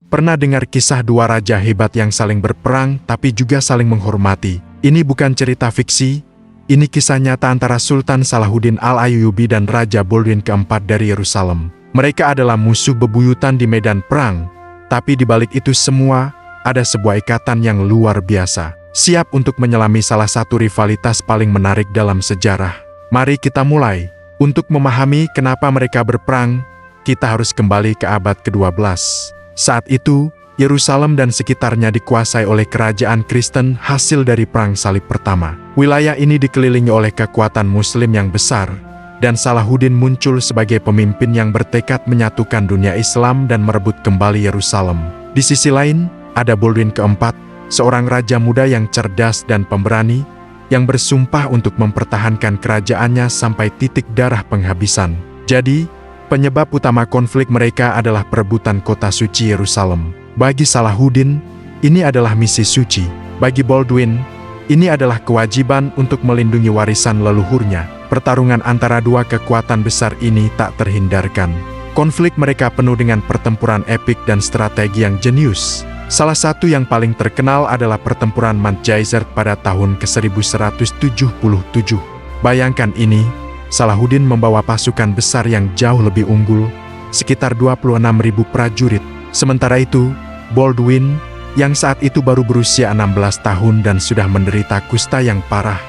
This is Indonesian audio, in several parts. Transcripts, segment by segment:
Pernah dengar kisah dua raja hebat yang saling berperang tapi juga saling menghormati? Ini bukan cerita fiksi, ini kisah nyata antara Sultan Salahuddin Al-Ayyubi dan Raja Baldwin keempat dari Yerusalem. Mereka adalah musuh bebuyutan di medan perang, tapi di balik itu semua, ada sebuah ikatan yang luar biasa. Siap untuk menyelami salah satu rivalitas paling menarik dalam sejarah. Mari kita mulai. Untuk memahami kenapa mereka berperang, kita harus kembali ke abad ke-12. Saat itu, Yerusalem dan sekitarnya dikuasai oleh kerajaan Kristen hasil dari Perang Salib Pertama. Wilayah ini dikelilingi oleh kekuatan Muslim yang besar, dan Salahuddin muncul sebagai pemimpin yang bertekad menyatukan dunia Islam dan merebut kembali Yerusalem. Di sisi lain, ada Baldwin keempat, seorang raja muda yang cerdas dan pemberani, yang bersumpah untuk mempertahankan kerajaannya sampai titik darah penghabisan. Jadi, penyebab utama konflik mereka adalah perebutan kota suci Yerusalem. Bagi Salahuddin, ini adalah misi suci. Bagi Baldwin, ini adalah kewajiban untuk melindungi warisan leluhurnya. Pertarungan antara dua kekuatan besar ini tak terhindarkan. Konflik mereka penuh dengan pertempuran epik dan strategi yang jenius. Salah satu yang paling terkenal adalah pertempuran Manjaizer pada tahun ke-1177. Bayangkan ini, Salahuddin membawa pasukan besar yang jauh lebih unggul, sekitar 26.000 prajurit. Sementara itu, Baldwin, yang saat itu baru berusia 16 tahun dan sudah menderita kusta yang parah,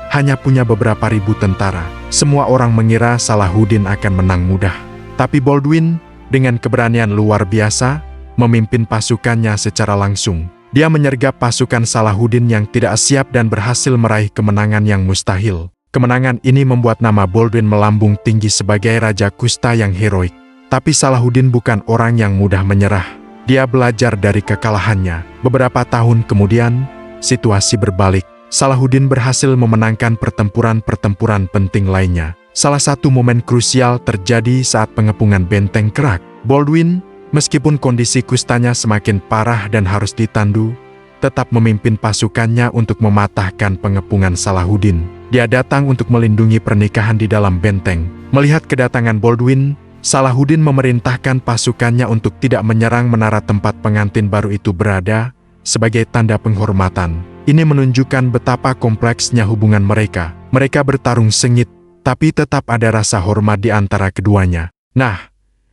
hanya punya beberapa ribu tentara. Semua orang mengira Salahuddin akan menang mudah. Tapi Baldwin, dengan keberanian luar biasa, memimpin pasukannya secara langsung. Dia menyergap pasukan Salahuddin yang tidak siap dan berhasil meraih kemenangan yang mustahil. Kemenangan ini membuat nama Baldwin melambung tinggi sebagai raja kusta yang heroik. Tapi Salahuddin bukan orang yang mudah menyerah. Dia belajar dari kekalahannya. Beberapa tahun kemudian, situasi berbalik. Salahuddin berhasil memenangkan pertempuran-pertempuran penting lainnya. Salah satu momen krusial terjadi saat pengepungan benteng Kerak. Baldwin, meskipun kondisi kustanya semakin parah dan harus ditandu, tetap memimpin pasukannya untuk mematahkan pengepungan Salahuddin. Dia datang untuk melindungi pernikahan di dalam benteng. Melihat kedatangan Baldwin, Salahuddin memerintahkan pasukannya untuk tidak menyerang menara tempat pengantin baru itu berada, sebagai tanda penghormatan. Ini menunjukkan betapa kompleksnya hubungan mereka. Mereka bertarung sengit, tapi tetap ada rasa hormat di antara keduanya. Nah,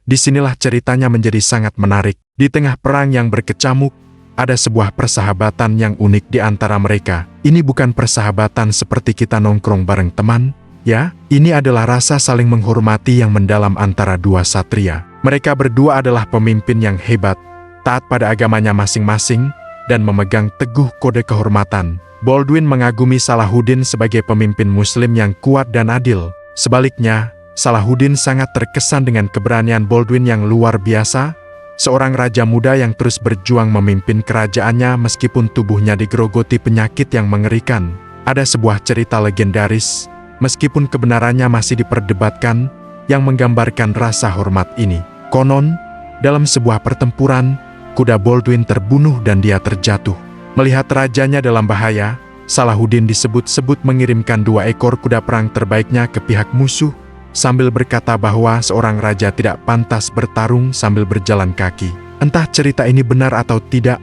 disinilah ceritanya menjadi sangat menarik. Di tengah perang yang berkecamuk, ada sebuah persahabatan yang unik di antara mereka. Ini bukan persahabatan seperti kita nongkrong bareng teman, ya. Ini adalah rasa saling menghormati yang mendalam antara dua satria. Mereka berdua adalah pemimpin yang hebat, taat pada agamanya masing-masing, dan memegang teguh kode kehormatan. Baldwin mengagumi Salahuddin sebagai pemimpin Muslim yang kuat dan adil. Sebaliknya, Salahuddin sangat terkesan dengan keberanian Baldwin yang luar biasa, seorang raja muda yang terus berjuang memimpin kerajaannya meskipun tubuhnya digerogoti penyakit yang mengerikan. Ada sebuah cerita legendaris, meskipun kebenarannya masih diperdebatkan, yang menggambarkan rasa hormat ini. Konon, dalam sebuah pertempuran, kuda Baldwin terbunuh dan dia terjatuh. Melihat rajanya dalam bahaya, Salahuddin disebut-sebut mengirimkan 2 ekor kuda perang terbaiknya ke pihak musuh, sambil berkata bahwa seorang raja tidak pantas bertarung sambil berjalan kaki. Entah cerita ini benar atau tidak,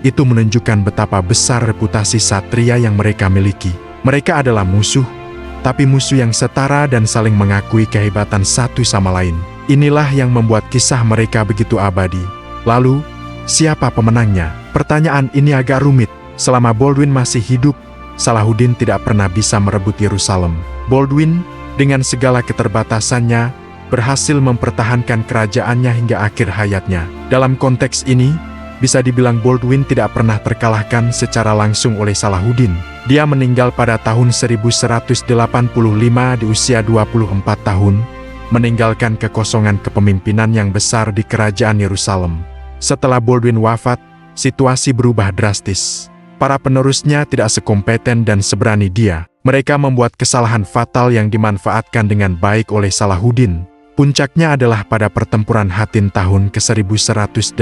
itu menunjukkan betapa besar reputasi satria yang mereka miliki. Mereka adalah musuh, tapi musuh yang setara dan saling mengakui kehebatan satu sama lain. Inilah yang membuat kisah mereka begitu abadi. Lalu, siapa pemenangnya? Pertanyaan ini agak rumit. Selama Baldwin masih hidup, Salahuddin tidak pernah bisa merebut Yerusalem. Baldwin, dengan segala keterbatasannya, berhasil mempertahankan kerajaannya hingga akhir hayatnya. Dalam konteks ini, bisa dibilang Baldwin tidak pernah terkalahkan secara langsung oleh Salahuddin. Dia meninggal pada tahun 1185 di usia 24 tahun, meninggalkan kekosongan kepemimpinan yang besar di kerajaan Yerusalem. Setelah Baldwin wafat, situasi berubah drastis. Para penerusnya tidak sekompeten dan seberani dia. Mereka membuat kesalahan fatal yang dimanfaatkan dengan baik oleh Salahuddin. Puncaknya adalah pada pertempuran Hattin tahun ke-1187.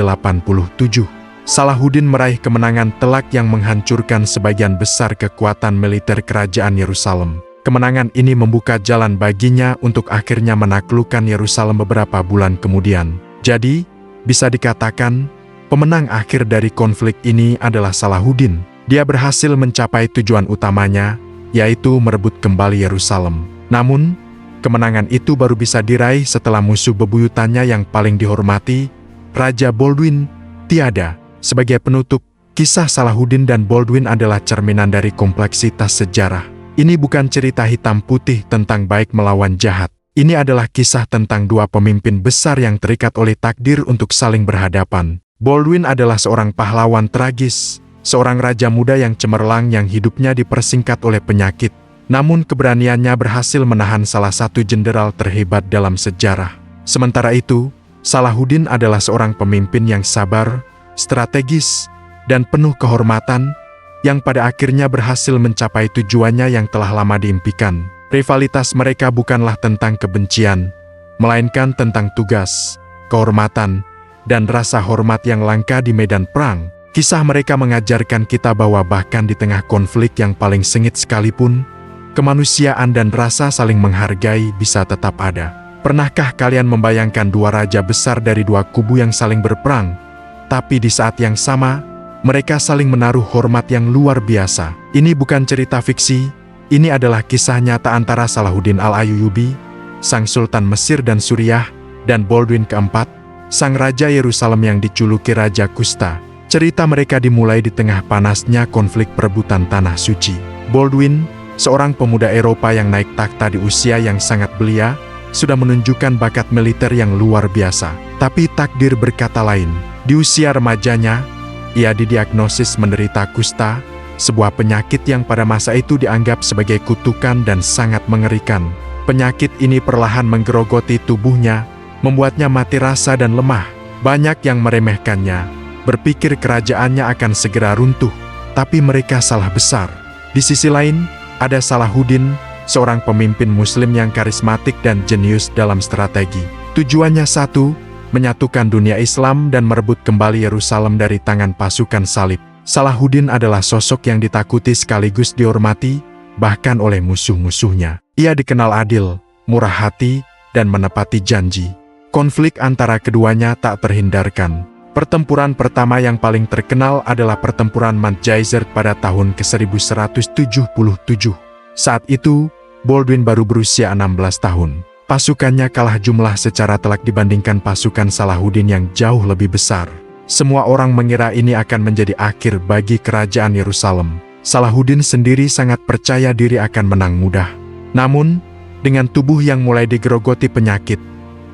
Salahuddin meraih kemenangan telak yang menghancurkan sebagian besar kekuatan militer kerajaan Yerusalem. Kemenangan ini membuka jalan baginya untuk akhirnya menaklukkan Yerusalem beberapa bulan kemudian. Jadi, bisa dikatakan, Pemenang akhir dari konflik ini adalah Salahuddin. Dia berhasil mencapai tujuan utamanya, yaitu merebut kembali Yerusalem. Namun, kemenangan itu baru bisa diraih setelah musuh bebuyutannya yang paling dihormati, Raja Baldwin, tiada. Sebagai penutup, kisah Salahuddin dan Baldwin adalah cerminan dari kompleksitas sejarah. Ini bukan cerita hitam putih tentang baik melawan jahat. Ini adalah kisah tentang dua pemimpin besar yang terikat oleh takdir untuk saling berhadapan. Baldwin adalah seorang pahlawan tragis, seorang raja muda yang cemerlang yang hidupnya dipersingkat oleh penyakit. Namun keberaniannya berhasil menahan salah satu jenderal terhebat dalam sejarah. Sementara itu, Salahuddin adalah seorang pemimpin yang sabar, strategis, dan penuh kehormatan, yang pada akhirnya berhasil mencapai tujuannya yang telah lama diimpikan. Rivalitas mereka bukanlah tentang kebencian, melainkan tentang tugas, kehormatan, dan rasa hormat yang langka di medan perang. Kisah mereka mengajarkan kita bahwa bahkan di tengah konflik yang paling sengit sekalipun, kemanusiaan dan rasa saling menghargai bisa tetap ada. Pernahkah kalian membayangkan dua raja besar dari dua kubu yang saling berperang, tapi di saat yang sama, mereka saling menaruh hormat yang luar biasa? Ini bukan cerita fiksi, ini adalah kisah nyata antara Salahuddin Al-Ayyubi, sang Sultan Mesir dan Suriah, dan Baldwin keempat, sang Raja Yerusalem yang dijuluki Raja Kusta. Cerita mereka dimulai di tengah panasnya konflik perebutan Tanah Suci. Baldwin, seorang pemuda Eropa yang naik takhta di usia yang sangat belia, sudah menunjukkan bakat militer yang luar biasa. Tapi takdir berkata lain. Di usia remajanya, ia didiagnosis menderita kusta, sebuah penyakit yang pada masa itu dianggap sebagai kutukan dan sangat mengerikan. Penyakit ini perlahan menggerogoti tubuhnya, membuatnya mati rasa dan lemah. Banyak yang meremehkannya, berpikir kerajaannya akan segera runtuh, tapi mereka salah besar. Di sisi lain, ada Salahuddin, seorang pemimpin muslim yang karismatik dan jenius dalam strategi. Tujuannya satu, menyatukan dunia Islam dan merebut kembali Yerusalem dari tangan pasukan salib. Salahuddin adalah sosok yang ditakuti sekaligus dihormati, bahkan oleh musuh-musuhnya. Ia dikenal adil, murah hati, dan menepati janji. Konflik antara keduanya tak terhindarkan. Pertempuran pertama yang paling terkenal adalah pertempuran Manjaizer pada tahun ke-1177. Saat itu, Baldwin baru berusia 16 tahun. Pasukannya kalah jumlah secara telak dibandingkan pasukan Salahuddin yang jauh lebih besar. Semua orang mengira ini akan menjadi akhir bagi kerajaan Yerusalem. Salahuddin sendiri sangat percaya diri akan menang mudah. Namun, dengan tubuh yang mulai digerogoti penyakit,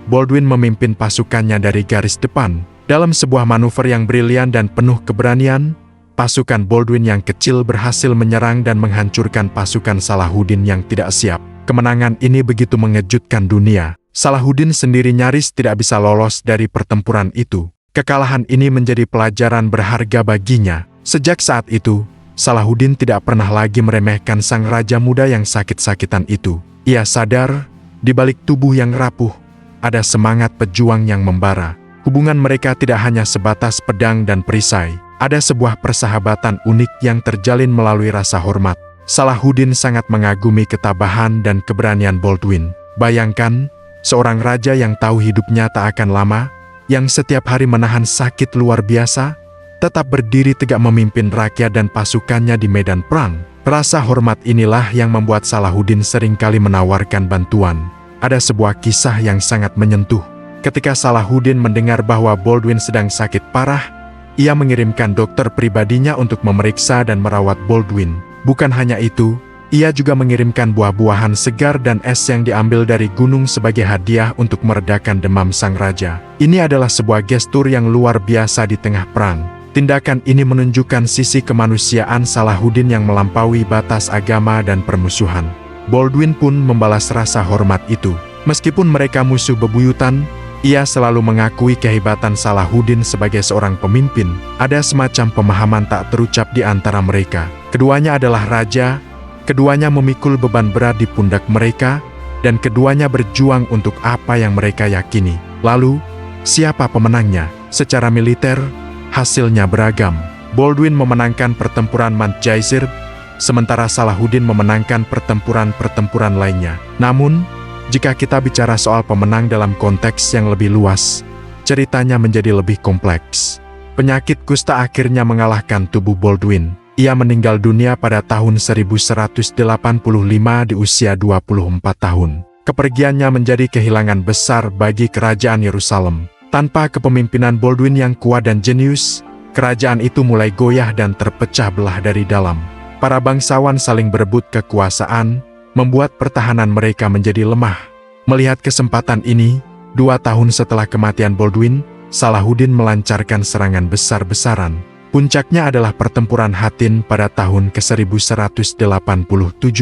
Baldwin memimpin pasukannya dari garis depan. Dalam sebuah manuver yang brilian dan penuh keberanian, pasukan Baldwin yang kecil berhasil menyerang dan menghancurkan pasukan Salahuddin yang tidak siap. Kemenangan ini begitu mengejutkan dunia. Salahuddin sendiri nyaris tidak bisa lolos dari pertempuran itu. Kekalahan ini menjadi pelajaran berharga baginya. Sejak saat itu, Salahuddin tidak pernah lagi meremehkan sang raja muda yang sakit-sakitan itu. Ia sadar, di balik tubuh yang rapuh, ada semangat pejuang yang membara. Hubungan mereka tidak hanya sebatas pedang dan perisai. Ada sebuah persahabatan unik yang terjalin melalui rasa hormat. Salahuddin sangat mengagumi ketabahan dan keberanian Baldwin. Bayangkan, seorang raja yang tahu hidupnya tak akan lama, yang setiap hari menahan sakit luar biasa, tetap berdiri tegak memimpin rakyat dan pasukannya di medan perang. Rasa hormat inilah yang membuat Salahuddin seringkali menawarkan bantuan. Ada sebuah kisah yang sangat menyentuh. Ketika Salahuddin mendengar bahwa Baldwin sedang sakit parah, ia mengirimkan dokter pribadinya untuk memeriksa dan merawat Baldwin. Bukan hanya itu, ia juga mengirimkan buah-buahan segar dan es yang diambil dari gunung sebagai hadiah untuk meredakan demam sang raja. Ini adalah sebuah gestur yang luar biasa di tengah perang. Tindakan ini menunjukkan sisi kemanusiaan Salahuddin yang melampaui batas agama dan permusuhan. Baldwin pun membalas rasa hormat itu. Meskipun mereka musuh bebuyutan, ia selalu mengakui kehebatan Salahuddin sebagai seorang pemimpin. Ada semacam pemahaman tak terucap di antara mereka. Keduanya adalah raja, keduanya memikul beban berat di pundak mereka, dan keduanya berjuang untuk apa yang mereka yakini. Lalu, siapa pemenangnya? Secara militer, hasilnya beragam. Baldwin memenangkan pertempuran Manjaizer, sementara Salahuddin memenangkan pertempuran-pertempuran lainnya. Namun, jika kita bicara soal pemenang dalam konteks yang lebih luas, ceritanya menjadi lebih kompleks. Penyakit kusta akhirnya mengalahkan tubuh Baldwin. Ia meninggal dunia pada tahun 1185 di usia 24 tahun. Kepergiannya menjadi kehilangan besar bagi kerajaan Yerusalem. Tanpa kepemimpinan Baldwin yang kuat dan jenius, kerajaan itu mulai goyah dan terpecah belah dari dalam. Para bangsawan saling berebut kekuasaan, membuat pertahanan mereka menjadi lemah. Melihat kesempatan ini, 2 tahun setelah kematian Baldwin, Salahuddin melancarkan serangan besar-besaran. Puncaknya adalah pertempuran Hattin pada tahun ke-1187.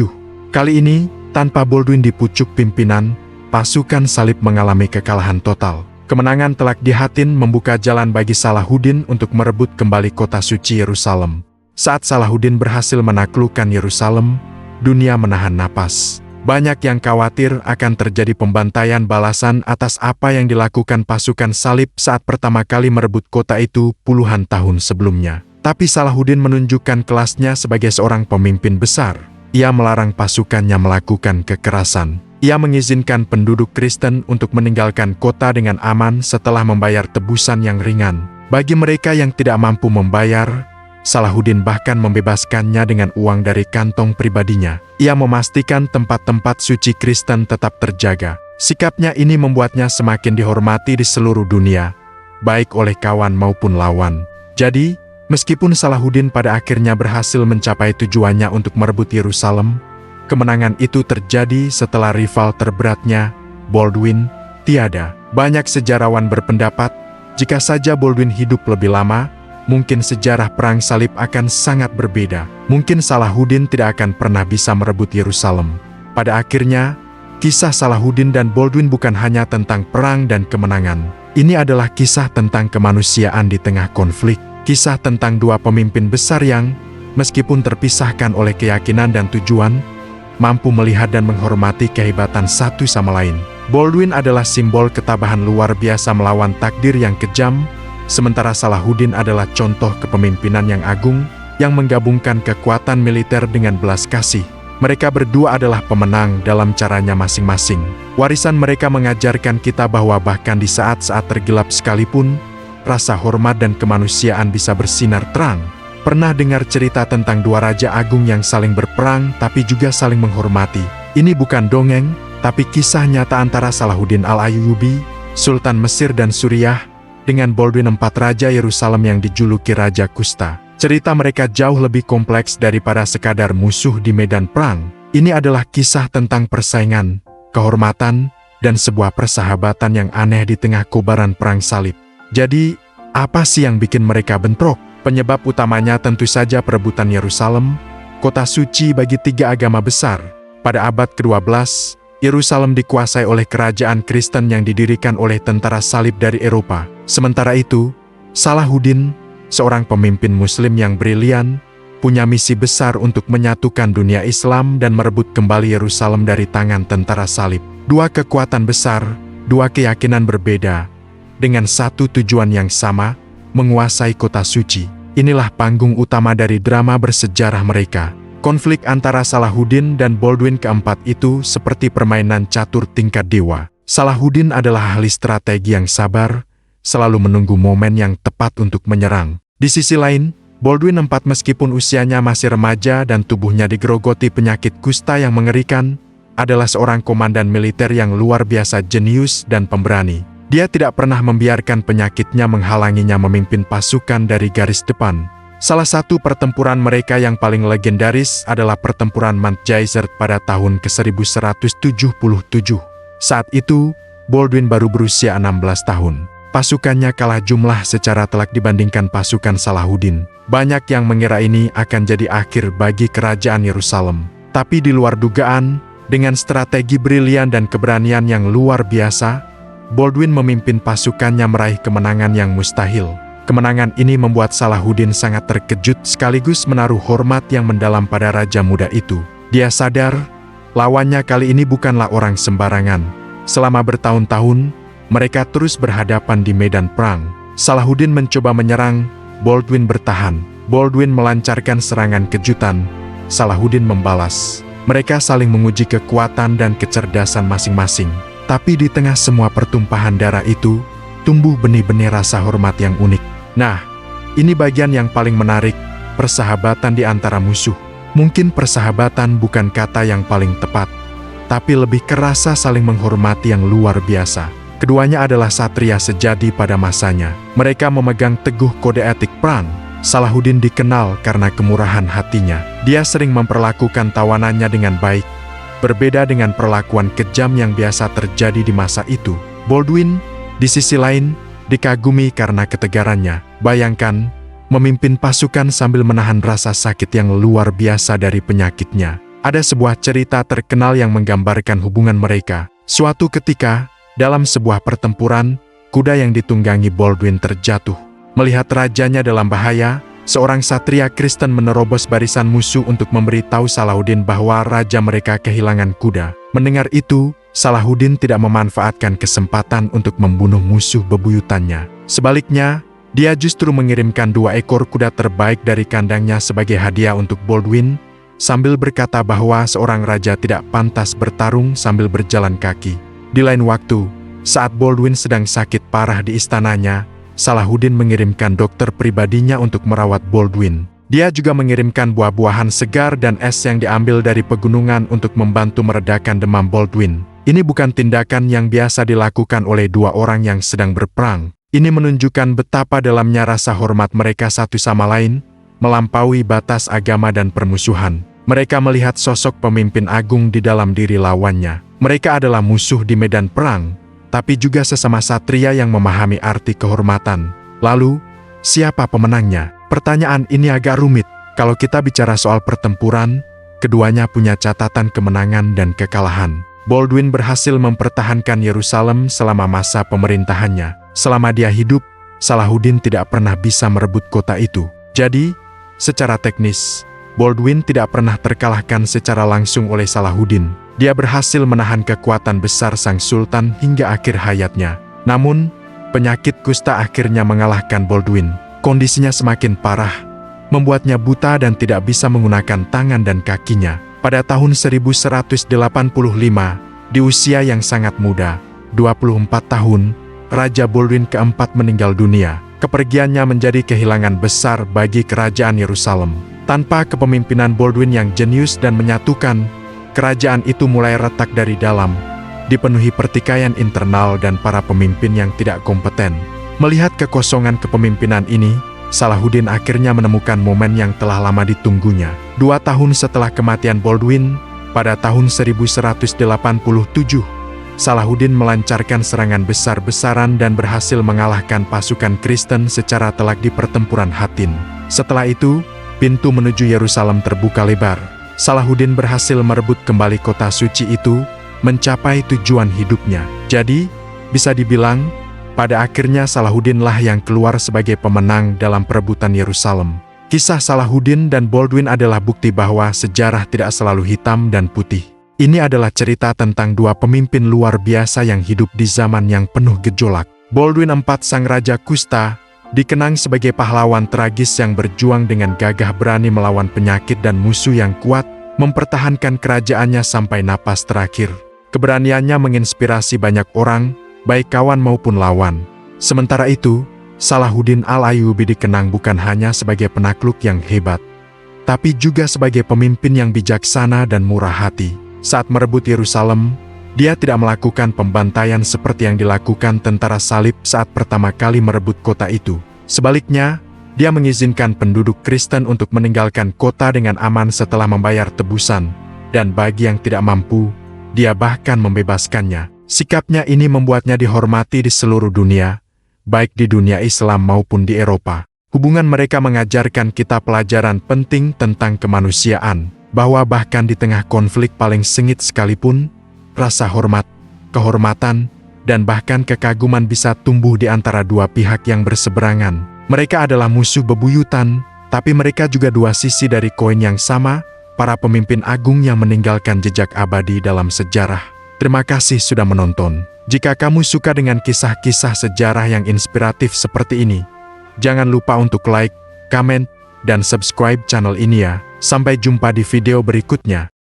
Kali ini, tanpa Baldwin di pucuk pimpinan, pasukan salib mengalami kekalahan total. Kemenangan telak di Hattin membuka jalan bagi Salahuddin untuk merebut kembali kota suci Yerusalem. Saat Salahuddin berhasil menaklukkan Yerusalem, dunia menahan napas. Banyak yang khawatir akan terjadi pembantaian balasan atas apa yang dilakukan pasukan salib saat pertama kali merebut kota itu puluhan tahun sebelumnya. Tapi Salahuddin menunjukkan kelasnya sebagai seorang pemimpin besar. Ia melarang pasukannya melakukan kekerasan. Ia mengizinkan penduduk Kristen untuk meninggalkan kota dengan aman setelah membayar tebusan yang ringan. Bagi mereka yang tidak mampu membayar, Salahuddin bahkan membebaskannya dengan uang dari kantong pribadinya. Ia memastikan tempat-tempat suci Kristen tetap terjaga. Sikapnya ini membuatnya semakin dihormati di seluruh dunia, baik oleh kawan maupun lawan. Jadi, meskipun Salahuddin pada akhirnya berhasil mencapai tujuannya untuk merebut Yerusalem, kemenangan itu terjadi setelah rival terberatnya, Baldwin, tiada. Banyak sejarawan berpendapat, jika saja Baldwin hidup lebih lama, mungkin sejarah perang salib akan sangat berbeda. Mungkin Salahuddin tidak akan pernah bisa merebut Yerusalem. Pada akhirnya, kisah Salahuddin dan Baldwin bukan hanya tentang perang dan kemenangan. Ini adalah kisah tentang kemanusiaan di tengah konflik. Kisah tentang dua pemimpin besar yang, meskipun terpisahkan oleh keyakinan dan tujuan, mampu melihat dan menghormati kehebatan satu sama lain. Baldwin adalah simbol ketabahan luar biasa melawan takdir yang kejam, sementara Salahuddin adalah contoh kepemimpinan yang agung, yang menggabungkan kekuatan militer dengan belas kasih. Mereka berdua adalah pemenang dalam caranya masing-masing. Warisan mereka mengajarkan kita bahwa bahkan di saat-saat tergelap sekalipun, rasa hormat dan kemanusiaan bisa bersinar terang. Pernah dengar cerita tentang dua raja agung yang saling berperang tapi juga saling menghormati? Ini bukan dongeng, tapi kisah nyata antara Salahuddin Al-Ayyubi, Sultan Mesir dan Suriah, dengan Baldwin IV Raja Yerusalem yang dijuluki Raja Kusta. Cerita mereka jauh lebih kompleks daripada sekadar musuh di medan perang. Ini adalah kisah tentang persaingan, kehormatan, dan sebuah persahabatan yang aneh di tengah kobaran perang salib. Jadi, apa sih yang bikin mereka bentrok? Penyebab utamanya tentu saja perebutan Yerusalem, kota suci bagi tiga agama besar. Pada abad ke-12, Yerusalem dikuasai oleh kerajaan Kristen yang didirikan oleh tentara salib dari Eropa. Sementara itu, Salahuddin, seorang pemimpin Muslim yang brilian, punya misi besar untuk menyatukan dunia Islam dan merebut kembali Yerusalem dari tangan tentara salib. Dua kekuatan besar, dua keyakinan berbeda, dengan satu tujuan yang sama, menguasai kota suci. Inilah panggung utama dari drama bersejarah mereka. Konflik antara Salahuddin dan Baldwin keempat itu seperti permainan catur tingkat dewa. Salahuddin adalah ahli strategi yang sabar, selalu menunggu momen yang tepat untuk menyerang. Di sisi lain, Baldwin IV meskipun usianya masih remaja dan tubuhnya digerogoti penyakit kusta yang mengerikan, adalah seorang komandan militer yang luar biasa jenius dan pemberani. Dia tidak pernah membiarkan penyakitnya menghalanginya memimpin pasukan dari garis depan. Salah satu pertempuran mereka yang paling legendaris adalah pertempuran Mount Geyser pada tahun ke-1177. Saat itu, Baldwin baru berusia 16 tahun. Pasukannya kalah jumlah secara telak dibandingkan pasukan Salahuddin. Banyak yang mengira ini akan jadi akhir bagi kerajaan Yerusalem. Tapi di luar dugaan, dengan strategi brilian dan keberanian yang luar biasa, Baldwin memimpin pasukannya meraih kemenangan yang mustahil. Kemenangan ini membuat Salahuddin sangat terkejut sekaligus menaruh hormat yang mendalam pada raja muda itu. Dia sadar, lawannya kali ini bukanlah orang sembarangan. Selama bertahun-tahun, mereka terus berhadapan di medan perang. Salahuddin mencoba menyerang, Baldwin bertahan. Baldwin melancarkan serangan kejutan, Salahuddin membalas. Mereka saling menguji kekuatan dan kecerdasan masing-masing. Tapi di tengah semua pertumpahan darah itu, tumbuh benih-benih rasa hormat yang unik. Nah, Ini bagian yang paling menarik, persahabatan di antara musuh. Mungkin persahabatan bukan kata yang paling tepat, tapi lebih kerasa saling menghormati yang luar biasa. Keduanya adalah satria sejati pada masanya. Mereka memegang teguh kode etik perang. Salahuddin dikenal karena kemurahan hatinya. Dia sering memperlakukan tawanannya dengan baik, berbeda dengan perlakuan kejam yang biasa terjadi di masa itu. Baldwin, di sisi lain, dikagumi karena ketegarannya. Bayangkan, memimpin pasukan sambil menahan rasa sakit yang luar biasa dari penyakitnya. Ada sebuah cerita terkenal yang menggambarkan hubungan mereka. Suatu ketika, dalam sebuah pertempuran, kuda yang ditunggangi Baldwin terjatuh. Melihat rajanya dalam bahaya, seorang satria Kristen menerobos barisan musuh untuk memberitahu Salahuddin bahwa raja mereka kehilangan kuda. Mendengar itu, Salahuddin tidak memanfaatkan kesempatan untuk membunuh musuh bebuyutannya. Sebaliknya, dia justru mengirimkan 2 ekor kuda terbaik dari kandangnya sebagai hadiah untuk Baldwin, sambil berkata bahwa seorang raja tidak pantas bertarung sambil berjalan kaki. Di lain waktu, saat Baldwin sedang sakit parah di istananya, Salahuddin mengirimkan dokter pribadinya untuk merawat Baldwin. Dia juga mengirimkan buah-buahan segar dan es yang diambil dari pegunungan untuk membantu meredakan demam Baldwin. Ini bukan tindakan yang biasa dilakukan oleh 2 orang yang sedang berperang. Ini menunjukkan betapa dalamnya rasa hormat mereka satu sama lain, melampaui batas agama dan permusuhan. Mereka melihat sosok pemimpin agung di dalam diri lawannya. Mereka adalah musuh di medan perang, tapi juga sesama satria yang memahami arti kehormatan. Lalu, siapa pemenangnya? Pertanyaan ini agak rumit. Kalau kita bicara soal pertempuran, keduanya punya catatan kemenangan dan kekalahan. Baldwin berhasil mempertahankan Yerusalem selama masa pemerintahannya. Selama dia hidup, Salahuddin tidak pernah bisa merebut kota itu. Jadi, secara teknis, Baldwin tidak pernah terkalahkan secara langsung oleh Salahuddin. Dia berhasil menahan kekuatan besar sang sultan hingga akhir hayatnya. Namun, penyakit kusta akhirnya mengalahkan Baldwin. Kondisinya semakin parah, membuatnya buta dan tidak bisa menggunakan tangan dan kakinya. Pada tahun 1185, di usia yang sangat muda, 24 tahun, Raja Baldwin keempat meninggal dunia. Kepergiannya menjadi kehilangan besar bagi kerajaan Yerusalem. Tanpa kepemimpinan Baldwin yang jenius dan menyatukan, kerajaan itu mulai retak dari dalam, dipenuhi pertikaian internal dan para pemimpin yang tidak kompeten. Melihat kekosongan kepemimpinan ini, Salahuddin akhirnya menemukan momen yang telah lama ditunggunya. 2 tahun setelah kematian Baldwin, pada tahun 1187, Salahuddin melancarkan serangan besar-besaran dan berhasil mengalahkan pasukan Kristen secara telak di pertempuran Hattin. Setelah itu, pintu menuju Yerusalem terbuka lebar. Salahuddin berhasil merebut kembali kota suci itu, mencapai tujuan hidupnya. Jadi, bisa dibilang, pada akhirnya Salahuddin lah yang keluar sebagai pemenang dalam perebutan Yerusalem. Kisah Salahuddin dan Baldwin adalah bukti bahwa sejarah tidak selalu hitam dan putih. Ini adalah cerita tentang 2 pemimpin luar biasa yang hidup di zaman yang penuh gejolak. Baldwin IV, sang raja kusta, dikenang sebagai pahlawan tragis yang berjuang dengan gagah berani melawan penyakit dan musuh yang kuat, mempertahankan kerajaannya sampai napas terakhir. Keberaniannya menginspirasi banyak orang, baik kawan maupun lawan. Sementara itu, Salahuddin Al-Ayyubi dikenang bukan hanya sebagai penakluk yang hebat, tapi juga sebagai pemimpin yang bijaksana dan murah hati. Saat merebut Yerusalem, dia tidak melakukan pembantaian seperti yang dilakukan tentara salib saat pertama kali merebut kota itu. Sebaliknya, dia mengizinkan penduduk Kristen untuk meninggalkan kota dengan aman setelah membayar tebusan, dan bagi yang tidak mampu, dia bahkan membebaskannya. Sikapnya ini membuatnya dihormati di seluruh dunia, baik di dunia Islam maupun di Eropa. Hubungan mereka mengajarkan kita pelajaran penting tentang kemanusiaan, bahwa bahkan di tengah konflik paling sengit sekalipun, rasa hormat, kehormatan, dan bahkan kekaguman bisa tumbuh di antara 2 pihak yang berseberangan. Mereka adalah musuh bebuyutan, tapi mereka juga 2 sisi dari koin yang sama, para pemimpin agung yang meninggalkan jejak abadi dalam sejarah. Terima kasih sudah menonton. Jika kamu suka dengan kisah-kisah sejarah yang inspiratif seperti ini, jangan lupa untuk like, komen, dan subscribe channel ini ya. Sampai jumpa di video berikutnya.